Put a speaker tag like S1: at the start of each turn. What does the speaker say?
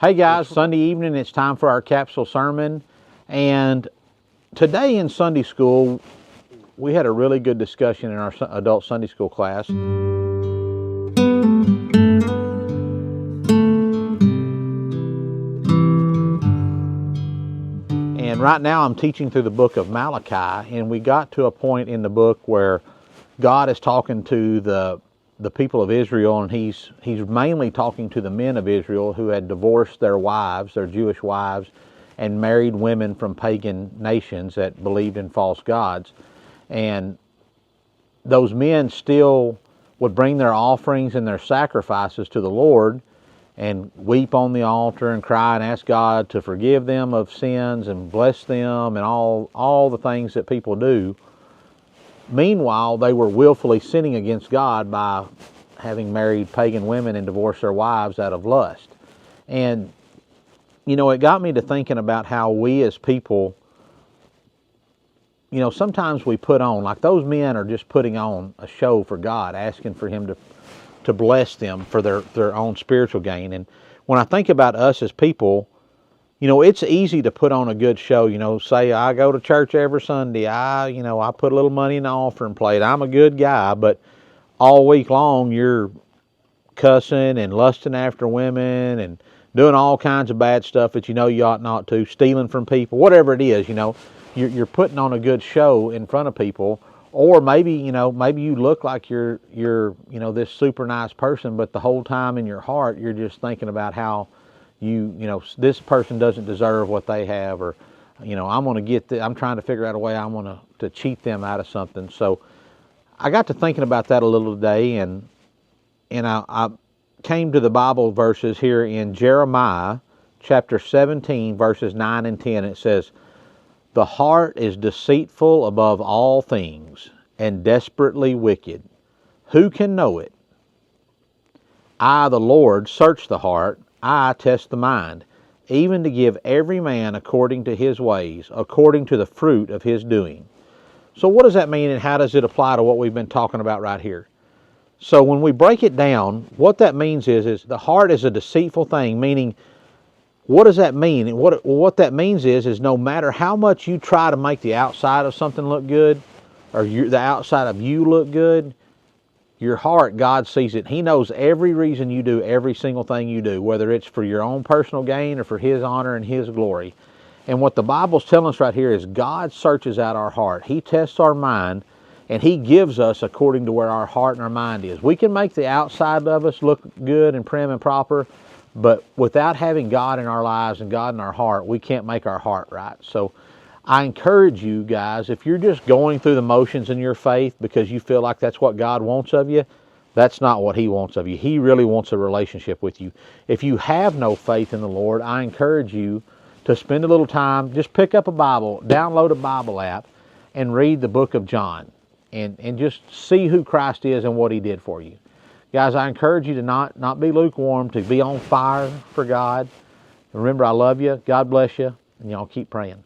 S1: Hey guys, Sunday evening, it's time for our capsule sermon. And today in Sunday school, we had a really good discussion in our adult Sunday school class. And right now I'm teaching through the book of Malachi, and we got to a point in the book where God is talking to the people of Israel, and he's mainly talking to the men of Israel who had divorced their wives, their Jewish wives, and married women from pagan nations that believed in false gods. And those men still would bring their offerings and their sacrifices to the Lord and weep on the altar and cry and ask God to forgive them of sins and bless them and all the things that people do. Meanwhile, they were willfully sinning against God by having married pagan women and divorced their wives out of lust. And, you know, it got me to thinking about how we as people, you know, sometimes we put on, like those men are just putting on a show for God, asking for Him to bless them for their own spiritual gain. And when I think about us as people, you know, it's easy to put on a good show, you know, say I go to church every Sunday, I put a little money in the offering plate, I'm a good guy, but all week long you're cussing and lusting after women and doing all kinds of bad stuff that you know you ought not to, stealing from people, whatever it is, you know, you're putting on a good show in front of people. Or maybe you look like you're this super nice person, but the whole time in your heart you're just thinking about how this person doesn't deserve what they have, or, I'm trying to figure out a way I want to cheat them out of something. So I got to thinking about that a little today, and I came to the Bible verses here in Jeremiah chapter 17, verses 9 and 10. It says, "The heart is deceitful above all things and desperately wicked. Who can know it? I, the Lord, search the heart. I test the mind, even to give every man according to his ways, according to the fruit of his doing." So what does that mean, and how does it apply to what we've been talking about right here? So when we break it down, what that means is the heart is a deceitful thing, meaning, what does that mean? And what that means is no matter how much you try to make the outside of something look good, or the outside of you look good, your heart, God sees it. He knows every reason you do every single thing you do, whether it's for your own personal gain or for His honor and His glory. And what the Bible's telling us right here is God searches out our heart. He tests our mind, and He gives us according to where our heart and our mind is. We can make the outside of us look good and prim and proper, but without having God in our lives and God in our heart, we can't make our heart right. So I encourage you guys, if you're just going through the motions in your faith because you feel like that's what God wants of you, that's not what He wants of you. He really wants a relationship with you. If you have no faith in the Lord, I encourage you to spend a little time, just pick up a Bible, download a Bible app, and read the book of John, and just see who Christ is and what He did for you. Guys, I encourage you to not be lukewarm, to be on fire for God. Remember, I love you. God bless you, and y'all keep praying.